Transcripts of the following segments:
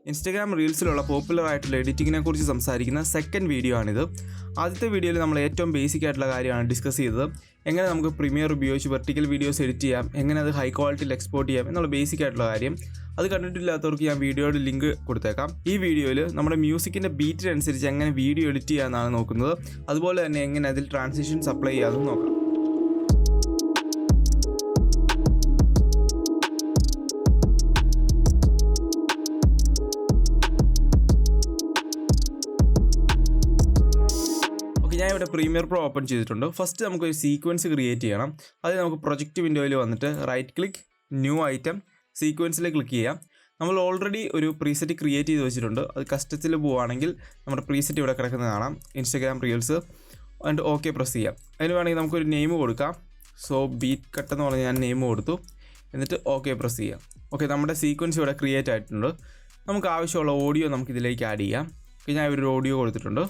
Instagram റീൽസിലുള്ള popular ആയിട്ടുള്ള എഡിറ്റിങ്ങിനെ കുറിച്ച് സംസാരിക്കുന്ന സെക്കൻഡ് വീഡിയോ ആണിത്. ആദ്യത്തെ വീഡിയോയിൽ നമ്മൾ ഏറ്റവും ബേസിക് ആയിട്ടുള്ള കാര്യമാണ് ഡിസ്കസ് ചെയ്തത്. എങ്ങനെ നമുക്ക് പ്രീമിയർ ഉപയോഗിച്ച് വെർട്ടിക്കൽ വീഡിയോസ് എഡിറ്റ് ചെയ്യാം, എങ്ങനെ അത് ഹൈ ക്വാളിറ്റിയിൽ എക്സ്പോർട്ട് ചെയ്യാം എന്നുള്ള ബേസിക് ആയിട്ടുള്ള കാര്യം. അത് കണ്ടിട്ടില്ലാത്തവർക്ക് ഞാൻ വീഡിയോയുടെ ലിങ്ക് കൊടുത്തേക്കാം. ഈ വീഡിയോയിൽ നമ്മുടെ മ്യൂസിക്കിൻ്റെ ബീറ്റിനനുസരിച്ച് എങ്ങനെ വീഡിയോ എഡിറ്റ് ചെയ്യാമെന്നാണ് നോക്കുന്നത്. അതുപോലെ തന്നെ എങ്ങനെ അതിൽ ട്രാൻസിഷൻസ് അപ്ലൈ ചെയ്യാമെന്ന് നോക്കാം. ഞാൻ ഇവിടെ പ്രീമിയർ പ്രോ ഓപ്പൺ ചെയ്തിട്ടുണ്ട്. ഫസ്റ്റ് നമുക്കൊരു സീക്വൻസ് ക്രിയേറ്റ് ചെയ്യണം. അത് നമുക്ക് പ്രൊജക്റ്റ് വിൻഡോയിൽ വന്നിട്ട് റൈറ്റ് ക്ലിക്ക്, ന്യൂ ഐറ്റം, സീക്വൻസിൽ ക്ലിക്ക് ചെയ്യാം. നമ്മൾ ഓൾറെഡി ഒരു പ്രീസെറ്റ് ക്രിയേറ്റ് ചെയ്ത് വെച്ചിട്ടുണ്ട്. അത് കസ്റ്റത്തിൽ പോവുകയാണെങ്കിൽ നമ്മുടെ പ്രീസെറ്റ് ഇവിടെ കിടക്കുന്നത് കാണാം, ഇൻസ്റ്റാഗ്രാം റീൽസ്. എന്നിട്ട് ഓക്കെ പ്രസ് ചെയ്യാം. അതിന് വേണമെങ്കിൽ നമുക്കൊരു നെയിം കൊടുക്കാം. സോ ബീറ്റ് കട്ട് എന്ന് പറഞ്ഞ് ഞാൻ നെയിം കൊടുത്തു. എന്നിട്ട് ഓക്കെ പ്രസ് ചെയ്യാം. ഓക്കെ, നമ്മുടെ സീക്വൻസ് ഇവിടെ ക്രിയേറ്റ് ആയിട്ടുണ്ട്. നമുക്ക് ആവശ്യമുള്ള ഓഡിയോ നമുക്കിതിലേക്ക് ആഡ് ചെയ്യാം. ഞാൻ ഒരു ഓഡിയോ കൊടുത്തിട്ടുണ്ട്.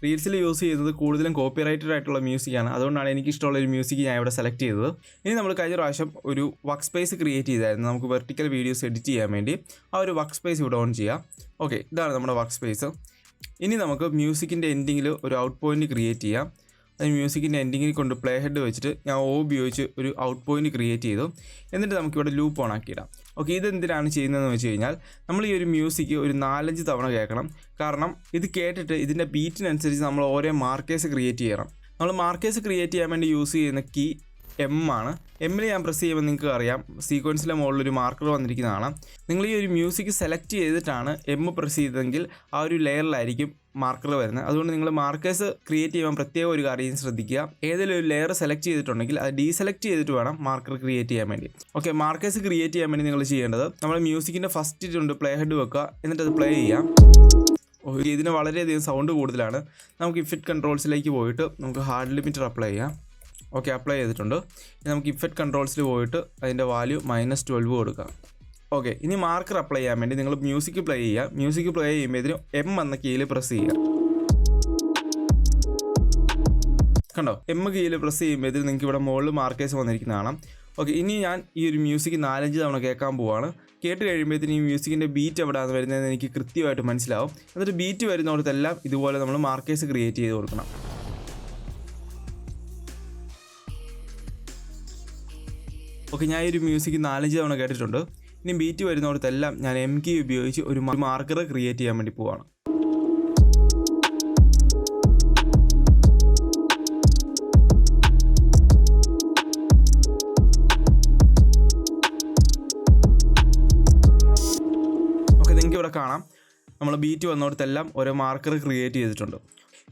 റീൽസിൽ യൂസ് ചെയ്യുന്നത് കൂടുതലും കോപ്പിറൈറ്റഡ് ആയിട്ടുള്ള മ്യൂസിക്കാണ്. അതുകൊണ്ടാണ് എനിക്കിഷ്ടമുള്ള ഒരു മ്യൂസിക് ഞാൻ ഇവിടെ സെലക്ട് ചെയ്തത്. ഇനി നമ്മൾ കഴിഞ്ഞ പ്രാവശ്യം ഒരു വർക്ക് സ്പേസ് ക്രിയേറ്റ് ചെയ്തായിരുന്നു നമുക്ക് വെർട്ടിക്കൽ വീഡിയോസ് എഡിറ്റ് ചെയ്യാൻ വേണ്ടി. ആ ഒരു വർക്ക് സ്പേസ് ഇവിടെ ഓൺ ചെയ്യാം. ഓക്കെ, ഇതാണ് നമ്മുടെ വർക്ക് സ്പേസ്. ഇനി നമുക്ക് മ്യൂസിക്കിൻ്റെ എൻഡിങ്ങിൽ ഒരു ഔട്ട് പോയിൻറ്റ് ക്രിയേറ്റ് ചെയ്യാം. അത് മ്യൂസിക്കിൻ്റെ എൻഡിങ്ങിൽ കൊണ്ട് പ്ലേ ഹെഡ് വെച്ചിട്ട് ഞാൻ ഉപയോഗിച്ച് ഒരു ഔട്ട് പോയിൻറ്റ് ക്രിയേറ്റ് ചെയ്തു. എന്നിട്ട് നമുക്കിവിടെ ലൂപ്പ് ഓൺ ആക്കിയിടാം. ഓക്കെ, ഇതെന്തിനാണ് ചെയ്യുന്നതെന്ന് വെച്ച് കഴിഞ്ഞാൽ നമ്മൾ ഈ ഒരു മ്യൂസിക് ഒരു 4-5 തവണ കേൾക്കണം. കാരണം ഇത് കേട്ടിട്ട് ഇതിൻ്റെ ബീറ്റിനനുസരിച്ച് നമ്മൾ ഓരോ മാർക്കേഴ്സ് ക്രിയേറ്റ് ചെയ്യണം. നമ്മൾ മാർക്കേഴ്സ് ക്രിയേറ്റ് ചെയ്യാൻ വേണ്ടി യൂസ് ചെയ്യുന്ന കീ എം ആണ്. എമ്മിൽ ഞാൻ പ്രസ് ചെയ്യുമ്പോൾ നിങ്ങൾക്ക് അറിയാം സീക്വൻസിലെ മുകളിലൊരു മാർക്കർ വന്നിരിക്കുന്നതാണ്. നിങ്ങൾ ഈ ഒരു മ്യൂസിക് സെലക്ട് ചെയ്തിട്ടാണ് എം പ്രസ് ചെയ്തതെങ്കിൽ ആ ഒരു ലെയറിലായിരിക്കും മാർക്കർ വരുന്നത്. അതുകൊണ്ട് നിങ്ങൾ മാർക്കേഴ്സ് ക്രിയേറ്റ് ചെയ്യുമ്പോൾ പ്രത്യേക ഒരു കാര്യം ശ്രദ്ധിക്കുക. ഏതെങ്കിലും ഒരു ലെയർ സെലക്ട് ചെയ്തിട്ടുണ്ടെങ്കിൽ അത് ഡീസെലക്ട് ചെയ്തിട്ട് വേണം മാർക്കർ ക്രിയേറ്റ് ചെയ്യാൻ വേണ്ടി. ഓക്കെ, മാർക്കേഴ്സ് ക്രിയേറ്റ് ചെയ്യാൻ വേണ്ടി നിങ്ങൾ ചെയ്യേണ്ടത് നമ്മൾ മ്യൂസിക്കിൻ്റെ ഫസ്റ്റ് ഇട്ടുണ്ട് പ്ലേ ഹെഡ് വെക്കുക. എന്നിട്ട് അത് പ്ലേ ചെയ്യാം. ഇതിന് വളരെയധികം സൗണ്ട് കൂടുതലാണ്. നമുക്ക് ഇഫക്റ്റ് കൺട്രോൾസിലേക്ക് പോയിട്ട് നമുക്ക് ഹാർഡ് ലിമിറ്റർ അപ്ലൈ ചെയ്യാം. ഓക്കെ, അപ്ലൈ ചെയ്തിട്ടുണ്ട്. ഇനി നമുക്ക് ഇഫക്റ്റ് കൺട്രോൾസിൽ പോയിട്ട് അതിൻ്റെ വാല്യൂ -12 കൊടുക്കാം. ഓക്കെ, ഇനി മാർക്കർ അപ്ലൈ ചെയ്യാൻ വേണ്ടി നിങ്ങൾ മ്യൂസിക് പ്ലേ ചെയ്യുക. മ്യൂസിക് പ്ലേ ചെയ്യുമ്പോൾ ഇതിന് എം എന്ന കീയിൽ പ്രസ് ചെയ്യുക. കണ്ടോ, എം കീയിൽ പ്രസ് ചെയ്യുമ്പോൾ ഇതിൽ നിങ്ങൾക്ക് ഇവിടെ മുകളിൽ മാർക്കേഴ്സ് വന്നിരിക്കുന്നതാണ്. ഓക്കെ, ഇനി ഞാൻ ഈ ഒരു മ്യൂസിക് 4-5 തവണ കേൾക്കാൻ പോവാണ്. കേട്ട് കഴിയുമ്പോഴത്തേന് ഈ മ്യൂസിക്കിൻ്റെ ബീറ്റ് എവിടെയാണ് വരുന്നതെന്ന് എനിക്ക് കൃത്യമായിട്ട് മനസ്സിലാവും. എന്നിട്ട് ബീറ്റ് വരുന്നിടത്തെല്ലാം ഇതുപോലെ നമ്മൾ മാർക്കേഴ്സ് ക്രിയേറ്റ് ചെയ്ത് കൊടുക്കണം. ഓക്കെ, ഞാൻ ഈ ഒരു മ്യൂസിക് 4-5 തവണ കേട്ടിട്ടുണ്ട്. ഇനി ബീറ്റ് വരുന്നിടത്തെല്ലാം ഞാൻ എം കീ ഉപയോഗിച്ച് ഒരു മാർക്കർ ക്രിയേറ്റ് ചെയ്യാൻ വേണ്ടി പോവാണ്. ഓക്കെ, നിങ്ങൾക്ക് ഇവിടെ കാണാം നമ്മൾ ബീറ്റ് വന്നിടത്തെല്ലാം ഓരോ മാർക്കർ ക്രിയേറ്റ് ചെയ്തിട്ടുണ്ട്.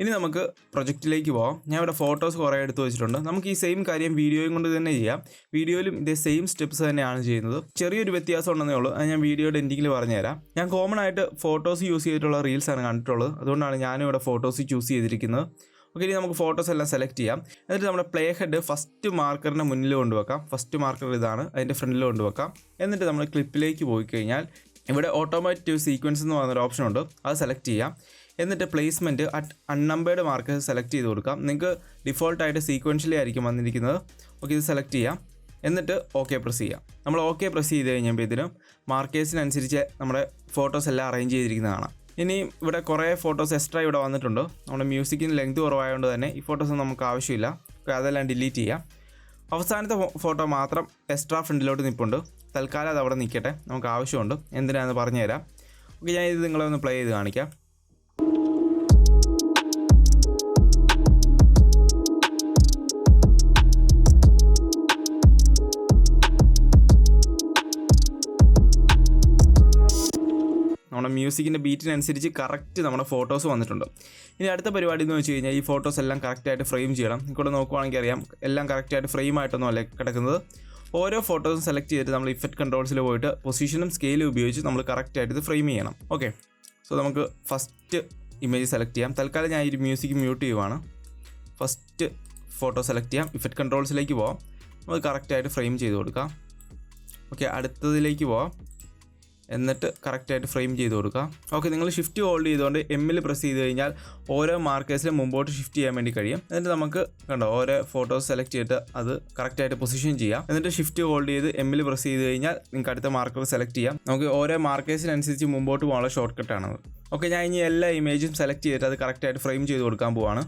ഇനി നമുക്ക് പ്രൊജക്റ്റിലേക്ക് പോകാം. ഞാൻ ഇവിടെ ഫോട്ടോസ് കുറേ എടുത്ത് വെച്ചിട്ടുണ്ട്. നമുക്ക് ഈ സെയിം കാര്യം വീഡിയോയും കൊണ്ട് തന്നെ ചെയ്യാം. വീഡിയോയിലും ഇതേ സെയിം സ്റ്റെപ്സ് തന്നെയാണ് ചെയ്യുന്നത്. ചെറിയൊരു വ്യത്യാസം ഉണ്ടെന്നേ ഉള്ളൂ. അത് ഞാൻ വീഡിയോയുടെ എൻഡിങ്ങിൽ പറഞ്ഞുതരാം. ഞാൻ കോമൺ ആയിട്ട് ഫോട്ടോസ് യൂസ് ചെയ്തിട്ടുള്ള റീൽസാണ് കണ്ടിട്ടുള്ളത്. അതുകൊണ്ടാണ് ഞാനും ഇവിടെ ഫോട്ടോസ് ചൂസ് ചെയ്തിരിക്കുന്നത്. ഓക്കെ, ഇനി നമുക്ക് ഫോട്ടോസ് എല്ലാം സെലക്ട് ചെയ്യാം. എന്നിട്ട് നമ്മുടെ പ്ലേ ഹെഡ് ഫസ്റ്റ് മാർക്കറിൻ്റെ മുന്നിൽ കൊണ്ടുവെക്കാം. ഫസ്റ്റ് മാർക്കർ ഇതാണ്, അതിൻ്റെ ഫ്രണ്ടിൽ കൊണ്ടുവെക്കാം. എന്നിട്ട് നമ്മൾ ക്ലിപ്പിലേക്ക് പോയി കഴിഞ്ഞാൽ ഇവിടെ ഓട്ടോമാറ്റിക് സീക്വൻസ് എന്ന് പറയുന്നൊരു ഓപ്ഷൻ ഉണ്ട്. അത് സെലക്ട് ചെയ്യാം. എന്നിട്ട് പ്ലേസ്മെൻറ്റ് അറ്റ് അൺനമ്പേർഡ് മാർക്കേഴ്സ് സെലക്ട് ചെയ്ത് കൊടുക്കാം. നിങ്ങൾക്ക് ഡിഫോൾട്ടായിട്ട് സീക്വൻഷ്യലി ആയിരിക്കും വന്നിരിക്കുന്നത്. ഓക്കെ, ഇത് സെലക്ട് ചെയ്യാം. എന്നിട്ട് ഓക്കെ പ്രസ് ചെയ്യാം. നമ്മൾ ഓക്കെ പ്രസ് ചെയ്ത് കഴിഞ്ഞപ്പോൾ ഇതിനും മാർക്കേഴ്സിനനുസരിച്ച് നമ്മുടെ ഫോട്ടോസ് എല്ലാം അറേഞ്ച് ചെയ്തിരിക്കുന്നതാണ്. ഇനി ഇവിടെ കുറേ ഫോട്ടോസ് എക്സ്ട്രാ ഇവിടെ വന്നിട്ടുണ്ട്. നമ്മുടെ മ്യൂസിക്കിന് ലെങ്ത് കുറവായതുകൊണ്ട് തന്നെ ഈ ഫോട്ടോസ് നമുക്ക് ആവശ്യമില്ല. അതെല്ലാം ഡിലീറ്റ് ചെയ്യാം. അവസാനത്തെ ഫോട്ടോ മാത്രം എക്സ്ട്രാ ഫ്രണ്ടിലോട്ട് നിൽപ്പുണ്ട്. തൽക്കാലം അത് അവിടെ നിൽക്കട്ടെ, നമുക്ക് ആവശ്യമുണ്ട്. എന്തിനാണെന്ന് പറഞ്ഞുതരാം. ഓക്കെ, ഞാൻ ഇത് നിങ്ങളെ ഒന്ന് പ്ലേ ചെയ്ത് കാണിക്കാം. നമ്മുടെ മ്യൂസിക്കിൻ്റെ ബീറ്റിനനുസരിച്ച് കറക്റ്റ് നമ്മുടെ ഫോട്ടോസ് വന്നിട്ടുണ്ട്. ഇനി അടുത്ത പരിപാടി എന്ന് വെച്ച് കഴിഞ്ഞാൽ ഈ ഫോട്ടോസ് എല്ലാം കറക്റ്റായിട്ട് ഫ്രെയിം ചെയ്യണം. ഇവിടെ നോക്കുവാണെങ്കിൽ അറിയാം എല്ലാം കറക്റ്റായിട്ട് ഫ്രെയിം ആയിട്ടൊന്നും അല്ല കിടക്കുന്നത്. ഓരോ ഫോട്ടോസും സെലക്ട് ചെയ്തിട്ട് നമ്മൾ ഇഫക്റ്റ് കൺട്രോൾസിൽ പോയിട്ട് പൊസിഷനും സ്കെയിലും ഉപയോഗിച്ച് നമ്മൾ കറക്റ്റായിട്ട് ഇത് ഫ്രെയിം ചെയ്യണം. ഓക്കെ, സോ നമുക്ക് ഫസ്റ്റ് ഇമേജ് സെലക്ട് ചെയ്യാം. തൽക്കാലം ഞാൻ ഈ മ്യൂസിക് മ്യൂട്ട് ചെയ്യുവാണ്. ഫസ്റ്റ് ഫോട്ടോ സെലക്ട് ചെയ്യാം. ഇഫക്റ്റ് കൺട്രോൾസിലേക്ക് പോകാം. നമുക്ക് കറക്റ്റായിട്ട് ഫ്രെയിം ചെയ്ത് കൊടുക്കാം. ഓക്കെ, അടുത്തതിലേക്ക് പോകാം. എന്നിട്ട് കറക്റ്റായിട്ട് ഫ്രെയിം ചെയ്ത് കൊടുക്കുക. ഓക്കെ, നിങ്ങൾ ഷിഫ്റ്റ് ഹോൾഡ് ചെയ്തുകൊണ്ട് എമ്മിൽ പ്രസ് ചെയ്ത് കഴിഞ്ഞാൽ ഓരോ മാർക്കേഴ്സിലും മുമ്പോട്ട് ഷിഫ്റ്റ് ചെയ്യാൻ വേണ്ടി കഴിയും. എന്നിട്ട് നമുക്ക് കണ്ടോ ഓരോ ഫോട്ടോസ് സെലക്ട് ചെയ്തിട്ട് അത് കറക്റ്റായിട്ട് പൊസിഷൻ ചെയ്യാം. എന്നിട്ട് ഷിഫ്റ്റ് ഹോൾഡ് ചെയ്ത് എമ്മിൽ പ്രസ് ചെയ്ത് കഴിഞ്ഞാൽ നിങ്ങൾക്ക് അടുത്ത മാർക്കർ സെലക്ട് ചെയ്യാം. നമുക്ക് ഓരോ മാർക്കേഴ്സിനനുസരിച്ച് മുമ്പോട്ട് പോകാനുള്ള ഷോർട്ട് കട്ടാണത്. ഓക്കെ, ഞാൻ ഇനി എല്ലാ ഇമേജും സെലക്ട് ചെയ്തിട്ട് അത് കറക്റ്റായിട്ട് ഫ്രെയിം ചെയ്ത് കൊടുക്കാൻ പോവാണ്.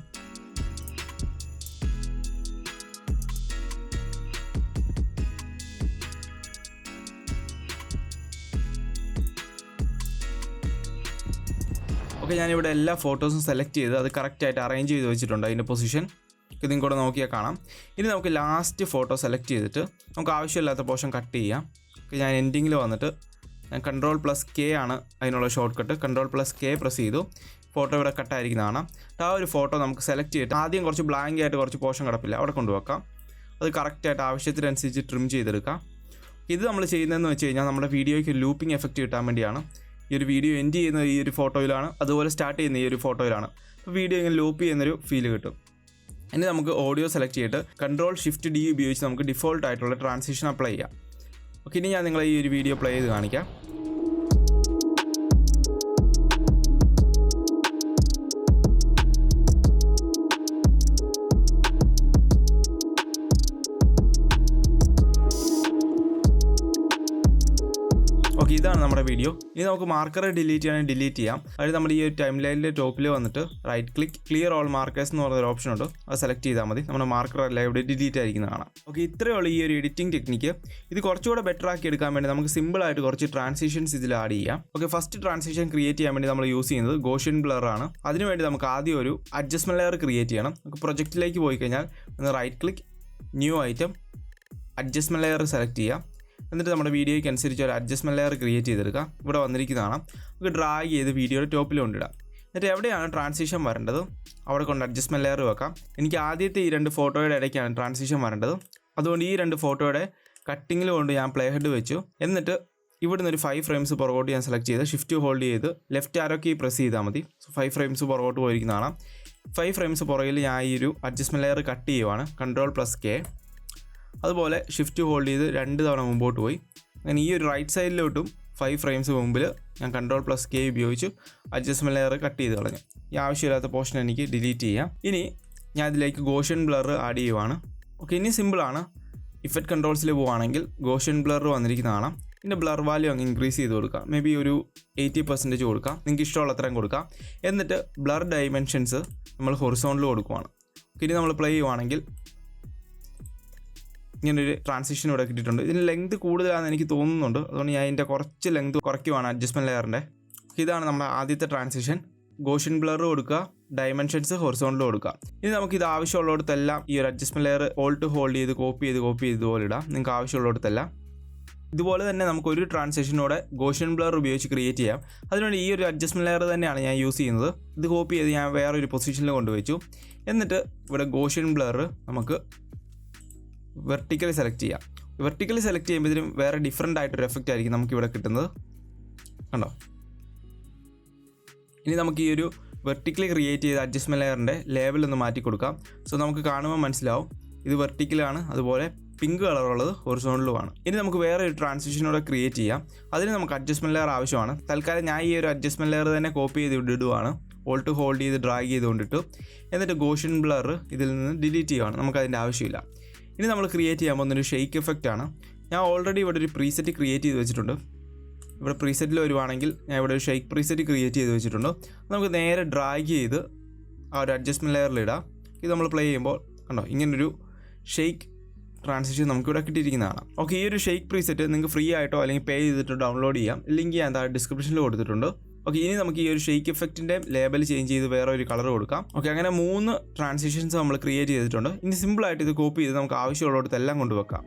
ഓക്കെ, ഞാനിവിടെ എല്ലാ ഫോട്ടോസും സെലക്ട് ചെയ്ത് അത് കറക്റ്റായിട്ട് അറേഞ്ച് ചെയ്ത് വെച്ചിട്ടുണ്ട്. അതിൻ്റെ പൊസിഷൻ ഇത് നിങ്ങൾക്ക് കൂടെ നോക്കിയാൽ കാണാം. ഇനി നമുക്ക് ലാസ്റ്റ് ഫോട്ടോ സെലക്ട് ചെയ്തിട്ട് നമുക്ക് ആവശ്യമില്ലാത്ത പോർഷൻ കട്ട് ചെയ്യാം. ഓക്കെ, ഞാൻ എൻഡിങ്ങിൽ വന്നിട്ട് ഞാൻ Ctrl+K ആണ് അതിനുള്ള ഷോർട്ട് കട്ട്. Ctrl+K പ്രസ് ചെയ്തു. ഫോട്ടോ ഇവിടെ കട്ടായിരിക്കുന്നതാണ്. ആ ഒരു ഫോട്ടോ നമുക്ക് സെലക്ട് ചെയ്തിട്ട് ആദ്യം കുറച്ച് ബ്ലാങ്ക് ആയിട്ട് കുറച്ച് പോർഷൻ കിടപ്പില്ല, അവിടെ കൊണ്ടുവെക്കാം. അത് കറക്റ്റായിട്ട് ആവശ്യത്തിനനുസരിച്ച് ട്രിം ചെയ്തെടുക്കാം. ഇത് നമ്മൾ ചെയ്യുന്നതെന്ന് വെച്ച് കഴിഞ്ഞാൽ നമ്മുടെ വീഡിയോയ്ക്ക് ലൂപ്പിംഗ് എഫക്റ്റ് കിട്ടാൻ വേണ്ടിയാണ്. ഈ ഒരു വീഡിയോ എൻഡ് ചെയ്യുന്നത് ഈ ഒരു ഫോട്ടോയിലാണ്, അതുപോലെ സ്റ്റാർട്ട് ചെയ്യുന്ന ഈ ഒരു ഫോട്ടോയിലാണ്. അപ്പോൾ വീഡിയോ ഇങ്ങനെ ലൂപ്പ് ചെയ്യുന്നൊരു ഫീൽ കിട്ടും. ഇനി നമുക്ക് ഓഡിയോ സെലക്ട് ചെയ്തിട്ട് Ctrl+Shift+D ഉപയോഗിച്ച് നമുക്ക് ഡിഫോൾട്ട് ആയിട്ടുള്ള ട്രാൻസിഷൻ അപ്ലൈ ചെയ്യാം. ഓക്കെ, ഇനി ഞാൻ നിങ്ങളെ ഈ ഒരു വീഡിയോ പ്ലേ ചെയ്ത് കാണിക്കാം. ഓക്കെ, ഇതാണ് നമ്മുടെ വീഡിയോ. ഇനി നമുക്ക് മാർക്കർ ഡിലീറ്റ് ചെയ്യണമെങ്കിൽ ഡിലീറ്റ് ചെയ്യാം. അതായത് നമ്മുടെ ഈ ഒരു ടൈം ലൈനിൻ്റെ ടോപ്പിൽ വന്നിട്ട് right click clear all markers എന്ന് പറഞ്ഞൊരു ഓപ്ഷൻ ഉണ്ട്. അത് സെലക്ട് ചെയ്താൽ മതി. നമ്മുടെ മാർക്കർ എല്ലാം ഇവിടെ ഡിലീറ്റ് ആയിരിക്കുന്നത് കാണാം. ഓക്കെ, ഇത്രയേ ഉള്ളൂ ഈ ഒരു എഡിറ്റിംഗ് ടെക്നിക്ക്. ഇത് കുറച്ചുകൂടെ ബെറ്റർ ആക്കി എടുക്കാൻ വേണ്ടി നമുക്ക് സിമ്പിളായിട്ട് കുറച്ച് ട്രാൻസിഷൻസ് ഇതിൽ ആഡ് ചെയ്യാം. ഓക്കെ, ഫസ്റ്റ് ട്രാൻസിഷൻ ക്രിയേറ്റ് ചെയ്യാൻ വേണ്ടി നമ്മൾ യൂസ് ചെയ്യുന്നത് Gaussian blur ആണ്. അതിനുവേണ്ടി നമുക്ക് ആദ്യം ഒരു അഡ്ജസ്റ്റ്മെൻറ്റ് ലെയർ ക്രിയേറ്റ് ചെയ്യണം. നമുക്ക് പ്രൊജക്റ്റിലേക്ക് പോയി കഴിഞ്ഞാൽ right click new item adjustment layer select ചെയ്യാം. എന്നിട്ട് നമ്മുടെ വീഡിയോയ്ക്ക് അനുസരിച്ച് ഒരു അഡ്ജസ്റ്റ്മെൻറ്റ് ലെയർ ക്രിയേറ്റ് ചെയ്തെടുക്കുക. ഇവിടെ വന്നിരിക്കുന്നതാണ്. നമുക്ക് ഡ്രാഗ് ചെയ്ത് വീഡിയോയുടെ ടോപ്പിൽ കൊണ്ടിടാം. എന്നിട്ട് എവിടെയാണ് ട്രാൻസിഷൻ വരേണ്ടത് അവിടെ കൊണ്ട് അഡ്ജസ്റ്റ്മെൻറ്റ് ലെയർ വെക്കാം. എനിക്ക് ആദ്യത്തെ ഈ 2 ഫോട്ടോയുടെ ഇടയ്ക്കാണ് ട്രാൻസിഷൻ വരേണ്ടത്. അതുകൊണ്ട് ഈ 2 ഫോട്ടോയുടെ കട്ടിങ്ങിൽ കൊണ്ട് ഞാൻ പ്ലേ ഹെഡ് വെച്ചു. എന്നിട്ട് ഇവിടുന്ന് ഒരു 5 ഫ്രെയിംസ് പുറകോട്ട് ഞാൻ സെലക്ട് ചെയ്ത് ഷിഫ്റ്റ് ഹോൾഡ് ചെയ്ത് ലെഫ്റ്റ് ആരോ കീ പ്രസ് ചെയ്താൽ മതി. 5 ഫ്രെയിംസ് പുറകോട്ട് പോയിരിക്കുന്നതാണ്. 5 ഫ്രെയിംസ് പുറകിൽ ഞാൻ ഈ ഒരു അഡ്ജസ്റ്റ്മെൻറ്റ് ലെയർ കട്ട് ചെയ്യുവാണ്. Ctrl+K. അതുപോലെ ഷിഫ്റ്റ് ഹോൾഡ് ചെയ്ത് 2 തവണ മുമ്പോട്ട് പോയി. അങ്ങനെ ഈ ഒരു റൈറ്റ് സൈഡിലോട്ടും 5 ഫ്രെയിംസ് മുമ്പിൽ ഞാൻ Ctrl+K ഉപയോഗിച്ച് അഡ്ജസ്റ്റ്മെൻറ്റ് ലെയർ കട്ട് ചെയ്ത് കളഞ്ഞു. ഈ ആവശ്യമില്ലാത്ത പോർഷൻ എനിക്ക് ഡിലീറ്റ് ചെയ്യാം. ഇനി ഞാൻ ഇതിലേക്ക് Gaussian blur ആഡ് ചെയ്യുവാണ്. ഓക്കെ, ഇനി സിമ്പിളാണ്. ഇഫക്റ്റ് കൺട്രോൾസിൽ പോവുകയാണെങ്കിൽ Gaussian blur വന്നിരിക്കുന്നതാണ്. ഇതിൻ്റെ ബ്ലർ വാല്യൂ അങ്ങ് ഇൻക്രീസ് ചെയ്ത് കൊടുക്കുക. മേ ബി ഒരു 80% കൊടുക്കാം. നിങ്ങൾക്ക് ഇഷ്ടമുള്ള അത്രയും കൊടുക്കാം. എന്നിട്ട് ബ്ലർ ഡൈമെൻഷൻസ് നമ്മൾ ഹൊറിസോണ്ടൽ കൊടുക്കുവാണ്. ഇനി നമ്മൾ പ്ലേ ചെയ്യുവാണെങ്കിൽ ഇങ്ങനൊരു ട്രാൻസിഷൻ ഇവിടെ കിട്ടിയിട്ടുണ്ട്. ഇതിന് ലെങ്ത് കൂടുതലാണെന്ന് എനിക്ക് തോന്നുന്നുണ്ട്. അതുകൊണ്ട് ഞാൻ ഇതിൻ്റെ കുറച്ച് ലെങ്ത് കുറയ്ക്കുവാണ് അഡ്ജസ്റ്റ്മെൻറ്റ് ലെയറിൻ്റെ. ഇതാണ് നമ്മുടെ ആദ്യത്തെ ട്രാൻസിഷൻ. Gaussian blur കൊടുക്കുക, ഡയമെൻഷൻസ് ഹൊറിസോണ്ടൽ കൊടുക്കുക. ഇനി നമുക്ക് ഇത് ആവശ്യമുള്ളിടത്തെല്ലാം ഈ ഒരു അഡ്ജസ്റ്റ്മെൻറ്റ് ലെയർ ഹോൾഡ് ചെയ്ത് കോപ്പി ചെയ്ത് ഇതുപോലെ ഇടാം. നിങ്ങൾക്ക് ആവശ്യമുള്ളിടത്തെല്ലാം ഇതുപോലെ തന്നെ നമുക്കൊരു ട്രാൻസിഷനോടെ Gaussian blur ഉപയോഗിച്ച് ക്രിയേറ്റ് ചെയ്യാം. അതിനുവേണ്ടി ഈ ഒരു അഡ്ജസ്റ്റ്മെൻറ്റ് ലെയർ തന്നെയാണ് ഞാൻ യൂസ് ചെയ്യുന്നത്. ഇത് കോപ്പി ചെയ്ത് ഞാൻ വേറൊരു പൊസിഷനിൽ കൊണ്ടുവച്ചു. എന്നിട്ട് ഇവിടെ Gaussian blur നമുക്ക് വെർട്ടിക്കലി സെലക്ട് ചെയ്യാം. വെർട്ടിക്കലി സെലക്ട് ചെയ്യുമ്പോഴത്തേനും വേറെ ഡിഫറെൻ്റ് ആയിട്ടൊരു എഫക്റ്റ് ആയിരിക്കും നമുക്കിവിടെ കിട്ടുന്നത്. കണ്ടോ? ഇനി നമുക്ക് ഈ ഒരു വെർട്ടിക്കലി ക്രിയേറ്റ് ചെയ്ത അഡ്ജസ്റ്റ്മെൻറ്റ് ലെയറിൻ്റെ ലേബലൊന്ന് മാറ്റി കൊടുക്കാം. സോ നമുക്ക് കാണുമ്പോൾ മനസ്സിലാവും ഇത് വെർട്ടിക്കലാണ്, അതുപോലെ പിങ്ക് കളറുള്ളത് ഹൊറിസോണ്ടലുമാണ്. ഇനി നമുക്ക് വേറെ ഒരു ട്രാൻസിഷനോടെ ക്രിയേറ്റ് ചെയ്യാം. അതിന് നമുക്ക് അഡ്ജസ്റ്റ്മെൻറ്റ് ലെയർ ആവശ്യമാണ്. തൽക്കാലം ഞാൻ ഈ ഒരു അഡ്ജസ്റ്റ്മെൻറ്റ് ലെയർ തന്നെ കോപ്പി ചെയ്ത് ഇടുവാണ്. ഓൾട്ട് ഹോൾഡ് ചെയ്ത് ഡ്രാഗ് ചെയ്തുകൊണ്ടിട്ടു. എന്നിട്ട് Gaussian blur ഇതിൽ നിന്ന് ഡിലീറ്റ് ചെയ്യുകയാണ്. നമുക്കതിൻ്റെ ആവശ്യമില്ല. ഇനി നമ്മൾ ക്രിയേറ്റ് ചെയ്യാൻ പോകുന്നൊരു ഷെയ്ക്ക് എഫക്റ്റ് ആണ്. ഞാൻ ഓൾറെഡി ഇവിടെ ഒരു പ്രീസെറ്റ് ക്രിയേറ്റ് ചെയ്ത് വെച്ചിട്ടുണ്ട്. ഇവിടെ പ്രീസെറ്റിൽ വരുവാണെങ്കിൽ ഞാൻ ഇവിടെ ഒരു ഷെയ്ക്ക് പ്രീസെറ്റ് ക്രിയേറ്റ് ചെയ്ത് വെച്ചിട്ടുണ്ട്. നമുക്ക് നേരെ ഡ്രാഗ് ചെയ്ത് ആ ഒരു അഡ്ജസ്റ്റ്മെൻറ്റ് ലെയറിലിടാം. ഇത് നമ്മൾ പ്ലേ ചെയ്യുമ്പോൾ കണ്ടോ ഇങ്ങനൊരു ഷെയ്ക്ക് ട്രാൻസിഷൻ നമുക്കിവിടെ കിട്ടിയിരിക്കുന്നതാണ്. ഓക്കെ, ഈ ഒരു ഷെയ്ക്ക് പ്രീസെറ്റ് നിങ്ങൾക്ക് ഫ്രീ ആയിട്ടോ അല്ലെങ്കിൽ പേ ചെയ്തിട്ടോ ഡൗൺലോഡ് ചെയ്യാം. ലിങ്ക് ഞാൻ ഡിസ്ക്രിപ്ഷനിൽ കൊടുത്തിട്ടുണ്ട്. ഓക്കെ, ഇനി നമുക്ക് ഈ ഒരു ഷെയ്ക്ക് എഫക്റ്റിൻ്റെ ലേബൽ ചേഞ്ച് ചെയ്ത് വേറെ ഒരു കളർ കൊടുക്കാം. ഓക്കെ, അങ്ങനെ 3 ട്രാൻസിഷൻസ് നമ്മൾ ക്രിയേറ്റ് ചെയ്തിട്ടുണ്ട്. ഇനി സിമ്പിളായിട്ട് ഇത് കോപ്പി ചെയ്ത് നമുക്ക് ആവശ്യമുള്ളിടത്ത് എല്ലാം കൊണ്ടുവെക്കാം.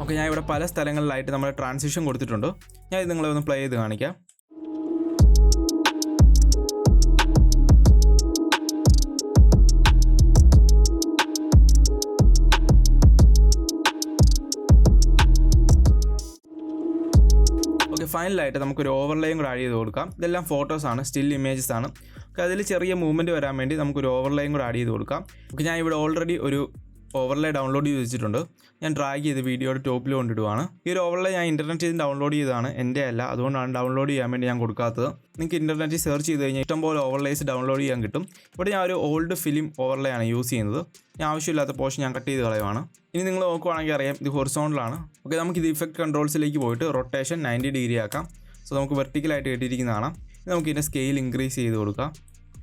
ഓക്കെ, ഞാൻ ഇവിടെ പല സ്ഥലങ്ങളിലായിട്ട് നമ്മൾ ട്രാൻസിഷൻ കൊടുത്തിട്ടുണ്ട്. ഞാൻ ഇത് നിങ്ങളെ ഒന്ന് പ്ലേ ചെയ്ത് കാണിക്കാം. ഓക്കെ, ഫൈനലായിട്ട് നമുക്കൊരു ഓവർലേയും കൂടെ ആഡ് ചെയ്ത് കൊടുക്കാം. ഇതെല്ലാം ഫോട്ടോസാണ്, സ്റ്റിൽ ഇമേജസ് ആണ്. അതിൽ ചെറിയ മൂവ്മെൻറ്റ് വരാൻ വേണ്ടി നമുക്കൊരു ഓവർലേയും കൂടെ ആഡ് ചെയ്ത് കൊടുക്കാം. ഓക്കെ, ഞാൻ ഇവിടെ ഓൾറെഡി ഒരു ഓവർലേ ഡൗൺലോഡ് ചെയ്ത് വെച്ചിട്ടുണ്ട്. ഞാൻ ഡ്രാഗ് ചെയ്ത് വീഡിയോയുടെ ടോപ്പിൽ കൊണ്ടിടുവാണ്. ഈ ഒരു ഓവർലേ ഞാൻ ഇൻ്റർനെറ്റിൽ നിന്ന് ഡൗൺലോഡ് ചെയ്തതാണ്, എൻ്റെ അല്ല. അതുകൊണ്ടാണ് ഡൗൺലോഡ് ചെയ്യാൻ വേണ്ടി ഞാൻ കൊടുക്കാത്തത്. നിങ്ങൾക്ക് ഇൻ്റർനെറ്റിൽ സെർച്ച് ചെയ്ത് കഴിഞ്ഞാൽ ഇഷ്ടംപോലെ ഓവർലേസ് ഡൗൺലോഡ് ചെയ്യാൻ കിട്ടും. ഇവിടെ ഞാൻ ഒരു ഓൾഡ് ഫിലിം ഓവർലേ ആണ് യൂസ് ചെയ്യുന്നത്. ഞാൻ ആവശ്യമില്ലാത്ത പോർഷൻ ഞാൻ കട്ട് ചെയ്ത് കളയുവാണ്. ഇനി നിങ്ങൾ നോക്കുവാണെങ്കിൽ അറിയാം, ഇത് ഹൊറിസോണ്ടലാണ്. ഓക്കെ, നമുക്കിത് ഇഫക്റ്റ് കൺട്രോൾസിലേക്ക് പോയിട്ട് റൊട്ടേഷൻ 90 ഡിഗ്രി ആക്കാം. സോ നമുക്ക് വെർട്ടിക്കലായിട്ട് കെട്ടിയിരിക്കുന്നതാണ്. നമുക്ക് ഇതിൻ്റെ സ്കെയിൽ ഇൻക്രീസ് ചെയ്ത് കൊടുക്കാം.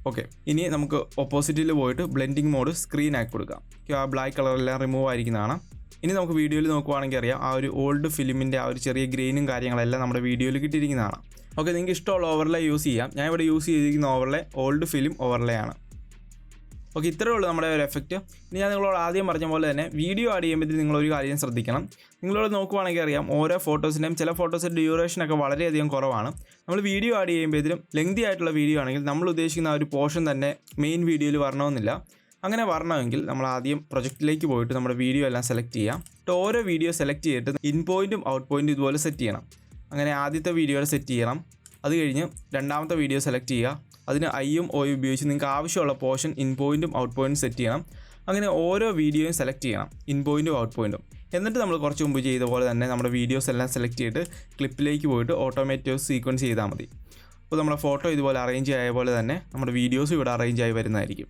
ഓക്കെ, ഇനി നമുക്ക് ഓപ്പോസിറ്റിൽ പോയിട്ട് ബ്ലെൻഡിങ് മോഡ് സ്ക്രീൻ ആക്കി കൊടുക്കാം. ആ ബ്ലാക്ക് കളറെല്ലാം റിമൂവ് ആയിരിക്കുന്നതാണ്. ഇനി നമുക്ക് വീഡിയോയിൽ നോക്കുവാണെങ്കിൽ അറിയാം, ആ ഒരു ഓൾഡ് ഫിലിമിൻ്റെ ആ ഒരു ചെറിയ ഗ്രെയിനും കാര്യങ്ങളെല്ലാം നമ്മുടെ വീഡിയോയിൽ കിട്ടിയിരിക്കുന്നതാണ്. ഓക്കെ, നിങ്ങൾക്ക് ഇഷ്ടമുള്ള ഓവർലേ യൂസ് ചെയ്യാം. ഞാൻ ഇവിടെ യൂസ് ചെയ്തിരിക്കുന്ന ഓവർലേ ഓൾഡ് ഫിലിം ഓവർലേ ആണ്. ഓക്കെ, ഇത്രയേ ഉള്ളൂ നമ്മുടെ ഒരു എഫക്റ്റ്. ഇനി ഞാൻ നിങ്ങളോട് ആദ്യം പറഞ്ഞ പോലെ തന്നെ വീഡിയോ ആഡ് ചെയ്യുമ്പോഴത്തേക്കും നിങ്ങളൊരു കാര്യം ശ്രദ്ധിക്കണം. നിങ്ങളോട് നോക്കുവാണെങ്കിൽ അറിയാം, ഓരോ ഫോട്ടോസിൻ്റെയും ചില ഫോട്ടോസിൻ്റെ ഡ്യൂറേഷനൊക്കെ വളരെയധികം കുറവാണ്. നമ്മൾ വീഡിയോ ആഡ് ചെയ്യുമ്പോഴത്തേക്കും ലെങ്തി ആയിട്ടുള്ള വീഡിയോ ആണെങ്കിൽ നമ്മൾ ഉദ്ദേശിക്കുന്ന ആ ഒരു പോർഷൻ തന്നെ മെയിൻ വീഡിയോയിൽ വരണമെന്നില്ല. അങ്ങനെ വരണമെങ്കിൽ നമ്മൾ ആദ്യം പ്രൊജക്റ്റിലേക്ക് പോയിട്ട് നമ്മുടെ വീഡിയോ എല്ലാം സെലക്ട് ചെയ്യാം. ഓരോ വീഡിയോ സെലക്ട് ചെയ്തിട്ട് ഇൻ പോയിൻറ്റും ഔട്ട് പോയിൻറ്റും ഇതുപോലെ സെറ്റ് ചെയ്യണം. അങ്ങനെ ആദ്യത്തെ വീഡിയോയുടെ സെറ്റ് ചെയ്യണം. അത് കഴിഞ്ഞ് രണ്ടാമത്തെ വീഡിയോ സെലക്ട് ചെയ്യുക. അതിന് ഐയും ഒയും ഉപയോഗിച്ച് നിങ്ങൾക്ക് ആവശ്യമുള്ള പോർഷൻ ഇൻ പോയിൻറ്റും ഔട്ട് പോയിൻറ്റും സെറ്റ് ചെയ്യണം. അങ്ങനെ ഓരോ വീഡിയോയും സെലക്ട് ചെയ്യണം, ഇൻ പോയിൻറ്റും ഔട്ട് പോയിൻറ്റും. എന്നിട്ട് നമ്മൾ കുറച്ച് മുമ്പ് ചെയ്ത പോലെ തന്നെ നമ്മുടെ വീഡിയോസ് എല്ലാം സെലക്ട് ചെയ്തിട്ട് ക്ലിപ്പിലേക്ക് പോയിട്ട് ഓട്ടോമാറ്റിക് സീക്വൻസ് ചെയ്താൽ മതി. അപ്പോൾ നമ്മുടെ ഫോട്ടോ ഇതുപോലെ അറേഞ്ച് ആയ പോലെ തന്നെ നമ്മുടെ വീഡിയോസും ഇവിടെ അറേഞ്ച് ആയി വരുന്നതായിരിക്കും.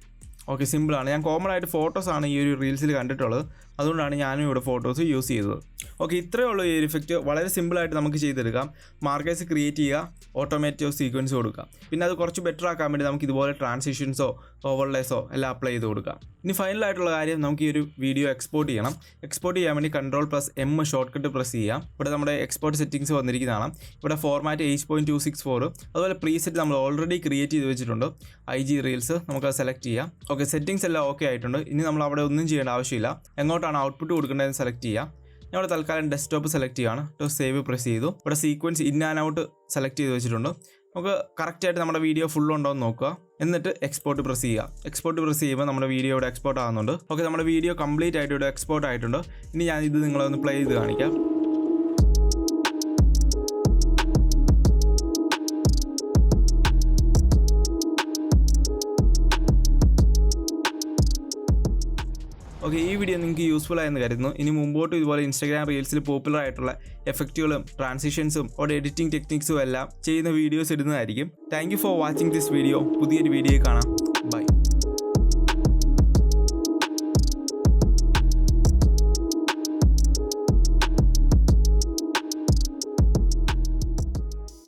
ഓക്കെ, സിമ്പിളാണ്. ഞാൻ കോമൺ ആയിട്ട് ഫോട്ടോസാണ് ഈ ഒരു റീൽസിൽ കണ്ടിട്ടുള്ളത്. അതുകൊണ്ടാണ് ഞാനും ഇവിടെ ഫോട്ടോസ് യൂസ് ചെയ്തത്. ഓക്കെ, ഇത്രയേ ഉള്ളൂ ഈ ഒരു ഇഫക്റ്റ്. വളരെ സിമ്പിളായിട്ട് നമുക്ക് ചെയ്തെടുക്കാം. മാർക്കേഴ്സ് ക്രിയേറ്റ് ചെയ്യുക, ഓട്ടോമാറ്റിക് സീക്വൻസ് കൊടുക്കുക. പിന്നെ അത് കുറച്ച് ബെറ്റർ ആക്കാൻ വേണ്ടി നമുക്ക് ഇതുപോലെ ട്രാൻസിഷൻസോ ഓവർലേസോ എല്ലാം അപ്ലൈ ചെയ്ത് കൊടുക്കാം. ഇനി ഫൈനലായിട്ടുള്ള കാര്യം, നമുക്ക് ഈ ഒരു വീഡിയോ എക്സ്പോർട്ട് ചെയ്യണം. എക്സ്പോർട്ട് ചെയ്യാൻ വേണ്ടി Ctrl+M ഷോർട്ട് കട്ട് പ്രസ് ചെയ്യാം. ഇവിടെ നമ്മുടെ എക്സ്പോർട്ട് സെറ്റിംഗ്സ് വന്നിരിക്കുന്നതാണ്. ഇവിടെ ഫോർമാറ്റ് 8.264. അതുപോലെ പ്രീസെറ്റ് നമ്മൾ ഓൾറെഡി ക്രിയേറ്റ് ചെയ്ത് വെച്ചിട്ടുണ്ട്. IG റീൽസ് നമുക്കത് സെലക്ട് ചെയ്യാം. ഓക്കെ, സെറ്റിംഗ്സ് എല്ലാം ഓക്കെ ആയിട്ടുണ്ട്. ഇനി നമ്മൾ അവിടെ ഒന്നും ചെയ്യേണ്ട ആവശ്യമില്ല. എങ്ങോട്ടാണ് ഔട്ട്പുട്ട് കൊടുക്കേണ്ടതെന്ന് സെലക്ട് ചെയ്യാം. ഞാൻ ഇവിടെ തൽക്കാലം ഡെസ്ക്ടോപ്പ് സെലക്ട് ചെയ്യുകയാണ്. സേവ് പ്രസ് ചെയ്തു. ഇവിടെ sequence in and out select ചെയ്ത് വെച്ചിട്ടുണ്ട്. നമുക്ക് കറക്റ്റായിട്ട് നമ്മുടെ വീഡിയോ ഫുൾ ഉണ്ടോ എന്ന് നോക്കുക. എന്നിട്ട് എക്സ്പോർട്ട് പ്രസ് ചെയ്യുക. എക്സ്പോർട്ട് പ്രസ് ചെയ്യുമ്പോൾ നമ്മുടെ വീഡിയോ ഇവിടെ എക്സ്പോർട്ട് ആകുന്നുണ്ട്. ഓക്കെ, നമ്മുടെ വീഡിയോ കംപ്ലീറ്റ് ആയിട്ട് ഇവിടെ എക്സ്പോർട്ട് ആയിട്ടുണ്ട്. ഇനി ഞാൻ ഇത് നിങ്ങളൊന്ന് പ്ലേ ചെയ്ത് കാണിക്കാം. ഓക്കെ, ഈ വീഡിയോ നിങ്ങൾക്ക് യൂസ്ഫുൾ ആയെന്ന് കരുതുന്നു. ഇനി മുമ്പോട്ട് ഇതുപോലെ ഇൻസ്റ്റാഗ്രാം റീൽസിൽ പോപ്പുലർ ആയിട്ടുള്ള എഫക്റ്റുകളും ട്രാൻസിഷൻസും എഡിറ്റിംഗ് ടെക്നിക്സും എല്ലാം ചെയ്യുന്ന വീഡിയോസ് ഇടുന്നതായിരിക്കും. Thank you for watching this video. പുതിയൊരു വീഡിയോ കാണാം.